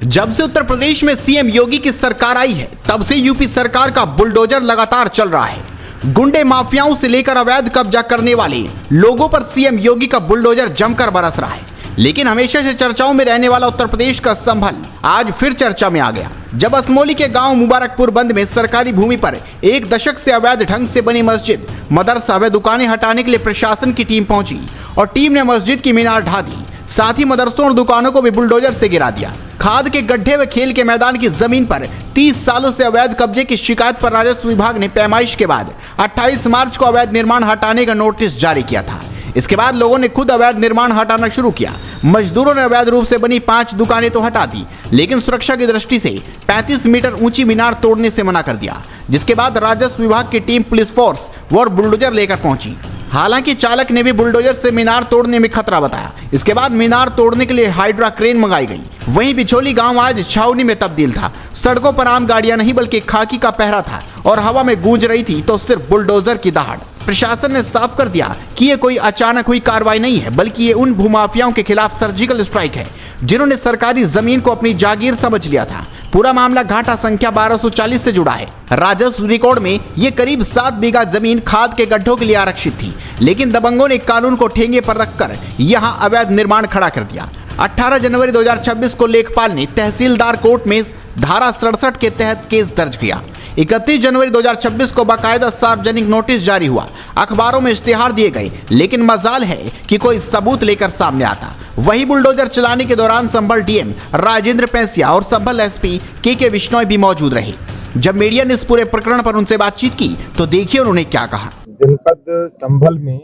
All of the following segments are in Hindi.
जब से उत्तर प्रदेश में सीएम योगी की सरकार आई है, तब से यूपी सरकार का बुलडोजर लगातार चल रहा है। गुंडे माफियाओं से लेकर अवैध कब्जा करने वाले लोगों पर सीएम योगी का बुलडोजर जमकर बरस रहा है। लेकिन हमेशा से चर्चाओं में रहने वाला उत्तर प्रदेश का संभल आज फिर चर्चा में आ गया, जब असमोली के गांव मुबारकपुर बंद में सरकारी भूमि पर एक दशक से अवैध ढंग से बनी मस्जिद, मदरसा व दुकानें हटाने के लिए प्रशासन की टीम पहुंची और टीम ने मस्जिद की मीनार ढा दी। साथ ही मदरसों और दुकानों को भी बुलडोजर से गिरा दिया। खाद के गड्ढे व खेल के मैदान की जमीन पर 30 सालों से अवैध कब्जे की शिकायत पर राजस्व विभाग ने पैमाइश के बाद 28 मार्च को अवैध निर्माण हटाने का नोटिस जारी किया था। इसके बाद लोगों ने खुद अवैध निर्माण हटाना शुरू किया। मजदूरों ने अवैध रूप से बनी 5 दुकानें तो हटा दी, लेकिन सुरक्षा की दृष्टि से 35 मीटर ऊंची मीनार तोड़ने से मना कर दिया। जिसके बाद राजस्व विभाग की टीम पुलिस फोर्स व बुलडोजर लेकर पहुंची। हालांकि चालक ने भी बुलडोजर से मीनार तोड़ने में खतरा बताया। इसके बाद मीनार तोड़ने के लिए हाइड्रा क्रेन मंगाई गई। वहीं बिचौली गांव आज छावनी में तब्दील था। सड़कों पर आम गाड़ियां नहीं बल्कि खाकी का पहरा था और हवा में गूंज रही थी तो सिर्फ बुलडोजर की दहाड़। प्रशासन ने साफ कर दिया कि ये कोई अचानक हुई कार्रवाई नहीं है, बल्कि ये उन भूमाफियाओं के खिलाफ सर्जिकल स्ट्राइक है जिन्होंने सरकारी जमीन को अपनी जागीर समझ लिया था। पूरा मामला घाटा संख्या 1240 से जुड़ा है। राजस्व रिकॉर्ड में ये करीब 7 बीघा जमीन खाद के गड्ढों के लिए आरक्षित थी, लेकिन दबंगों ने कानून को ठेंगे पर रखकर यहां अवैध निर्माण खड़ा कर दिया। 18 जनवरी 2026 को लेखपाल ने तहसीलदार कोर्ट में धारा 67 के तहत केस दर्ज किया। 31 जनवरी 2026 को बाकायदा सार्वजनिक नोटिस जारी हुआ। अखबारों में इश्तिहार दिए गए, लेकिन मजाल है कि कोई सबूत लेकर सामने आता। वही बुलडोजर चलाने के दौरान संभल डीएम राजेंद्र पैसिया और संभल एसपी के विश्नोई भी मौजूद रहे। जब मीडिया ने इस पूरे प्रकरण पर उनसे बातचीत की तो देखिए उन्होंने क्या कहा। जनपद संभल में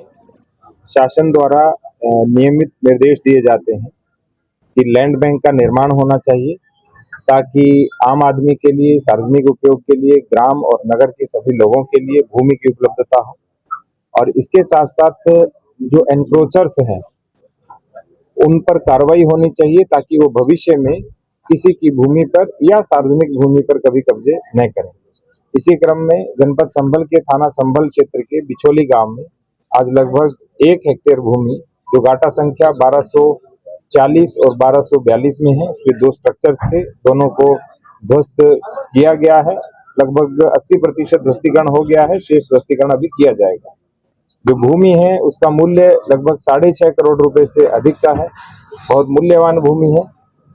शासन द्वारा नियमित निर्देश दिए जाते हैं कि लैंड बैंक का निर्माण होना चाहिए, ताकि आम आदमी के लिए, सार्वजनिक उपयोग के लिए, ग्राम और नगर के सभी लोगों के लिए भूमि की उपलब्धता हो। और इसके साथ साथ जो एनक्रोचर्स हैं उन पर कार्रवाई होनी चाहिए, ताकि वो भविष्य में किसी की भूमि पर या सार्वजनिक भूमि पर कभी कब्जे न करें। इसी क्रम में जनपद संभल के थाना संभल क्षेत्र के बिचौली गांव में आज लगभग 1 हेक्टेयर भूमि, जो घाटा संख्या 1240 और 1242 में है, उसमें 2 स्ट्रक्चर्स थे, दोनों को ध्वस्त किया गया है। लगभग 80% ध्वस्तीकरण हो गया है, शेष ध्वस्तीकरण अभी किया जाएगा। जो भूमि है उसका मूल्य लगभग 6.5 करोड़ रुपए से अधिक का है। बहुत मूल्यवान भूमि है।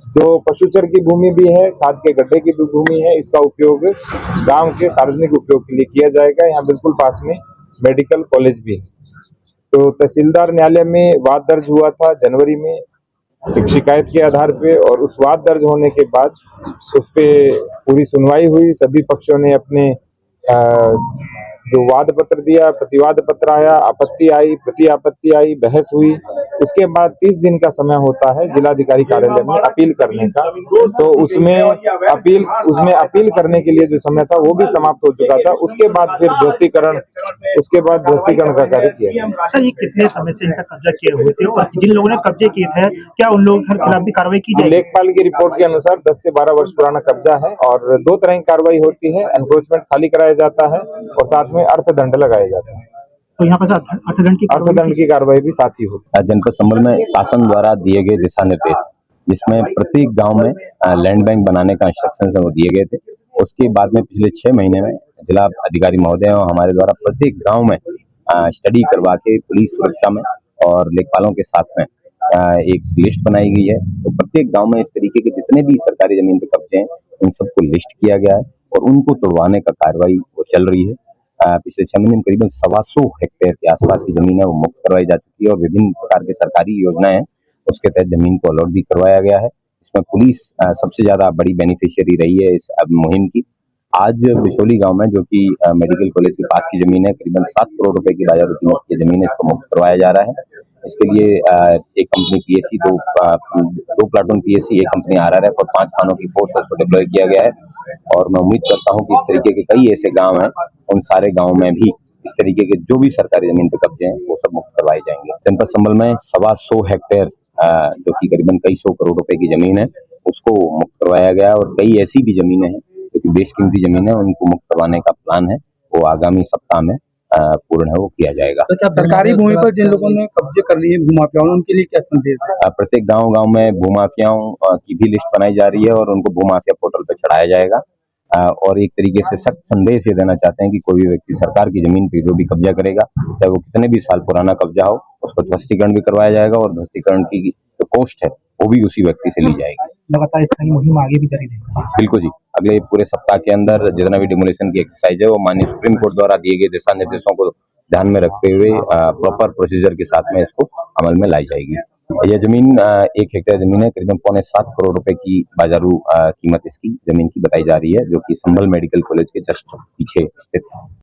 जो पशुचर की भूमि भी है, खाद के गड्ढे की भी भूमि है, इसका उपयोग गांव के सार्वजनिक उपयोग के लिए किया जाएगा। यहाँ बिल्कुल पास में मेडिकल कॉलेज भी है। तो तहसीलदार न्यायालय में वाद दर्ज हुआ था जनवरी में एक शिकायत के आधार पे, और उस वाद दर्ज होने के बाद उस पे पूरी सुनवाई हुई। सभी पक्षों ने अपने जो वाद पत्र दिया, प्रतिवाद पत्र आया, आपत्ति आई, प्रति आपत्ति आई, बहस हुई। उसके बाद 30 दिन का समय होता है जिलाधिकारी कार्यालय में अपील करने का। तो उसमें अपील करने के लिए जो समय था वो भी समाप्त हो चुका था। उसके बाद फिर ध्वस्तीकरण का कार्य किया गया। सर, ये कितने समय से इनका कब्जा किए हुए थे और जिन लोगों ने कब्जे किए थे, क्या उन लोगों के खिलाफ भी कार्रवाई की जाएगी? लेखपाल की रिपोर्ट के अनुसार 10 से 12 वर्ष पुराना कब्जा है और 2 तरह की कार्रवाई होती है। एनक्रोचमेंट खाली कराया जाता है और साथ में अर्थदंड लगाया जाता है। तो यहाँ पर अर्थदंड की कार्रवाई भी साथ ही होती है। जनपद संभल में शासन द्वारा दिए गए दिशा निर्देश, जिसमें प्रत्येक गांव में लैंड बैंक बनाने का इंस्ट्रक्शन वो दिए गए थे। उसके बाद में पिछले 6 महीने में जिला अधिकारी महोदय और हमारे द्वारा प्रत्येक गांव में स्टडी करवा के पुलिस सुरक्षा में और लेखपालों के साथ में एक लिस्ट बनाई गई है। तो प्रत्येक गांव में इस तरीके के जितने भी सरकारी जमीन पे कब्जे हैं उन सबको लिस्ट किया गया है और उनको तोड़वाने का कार्रवाई वो चल रही है। पिछले 6 महीने में करीबन 125 हेक्टेयर के आसपास की जमीन है वो मुक्त करवाई जा चुकी है और विभिन्न प्रकार के सरकारी योजनाएं हैं उसके तहत जमीन को अलॉट भी करवाया गया है। इसमें पुलिस सबसे ज्यादा बड़ी बेनिफिशियरी रही है इस मुहिम की। आज बिचौली गांव में, जो कि मेडिकल कॉलेज के पास की जमीन है, करीबन 7 करोड़ रुपए की बाजार कीमत की जमीन है, इसको मुक्त करवाया जा रहा है। इसके लिए एक कंपनी पीएससी, दो प्लाटून पीएससी, एक कंपनी आरआरएफ और 5 थानों की फोर्स उसको डिप्लॉय किया गया है। और मैं उम्मीद करता हूं कि इस तरीके के कई ऐसे गांव हैं, उन सारे गांव में भी इस तरीके के जो भी सरकारी जमीन पे कब्जे हैं वो सब मुक्त करवाए जाएंगे। जनपद संभल में 125 हेक्टेयर जो कि करीबन कई 100 करोड़ रुपए की जमीन है उसको मुक्त करवाया गया और कई ऐसी भी जमीनें हैं जो कि बेशकीमती जमीन है, उनको मुक्त करवाने का प्लान है। वो आगामी सप्ताह में पूर्ण है वो किया जाएगा। तो क्या सरकारी भूमि पर जिन लोगों ने कब्जे कर लिए भूमाफियाओं उनके लिए क्या संदेश है? प्रत्येक गांव में भूमाफियाओं की भी लिस्ट बनाई जा रही है और उनको भूमाफिया पोर्टल पर चढ़ाया जाएगा। और एक तरीके से सख्त संदेश ये देना चाहते हैं कि कोई भी व्यक्ति सरकार की जमीन पे जो भी कब्जा करेगा, चाहे वो कितने भी साल पुराना कब्जा हो, उसको ध्वस्तीकरण भी करवाया जाएगा और ध्वस्तीकरण की जो कॉस्ट है वो भी उसी व्यक्ति से ली जाएगी। लगातार इस तरह की मुहिम आगे भी जारी रहेगी। बिल्कुल जी, अगले पूरे सप्ताह के अंदर जितना भी डिमोलिशन की एक्सरसाइज है वो माननीय सुप्रीम कोर्ट द्वारा दिए गए दिशा निर्देशों को ध्यान में रखते हुए प्रॉपर प्रोसीजर के साथ में इसको अमल में लाई जाएगी। यह जमीन 1 हेक्टेयर जमीन है, करीबन 7.25 करोड़ रुपए की बाजारू कीमत इसकी जमीन की बताई जा रही है, जो कि संभल मेडिकल कॉलेज के जस्ट पीछे स्थित है।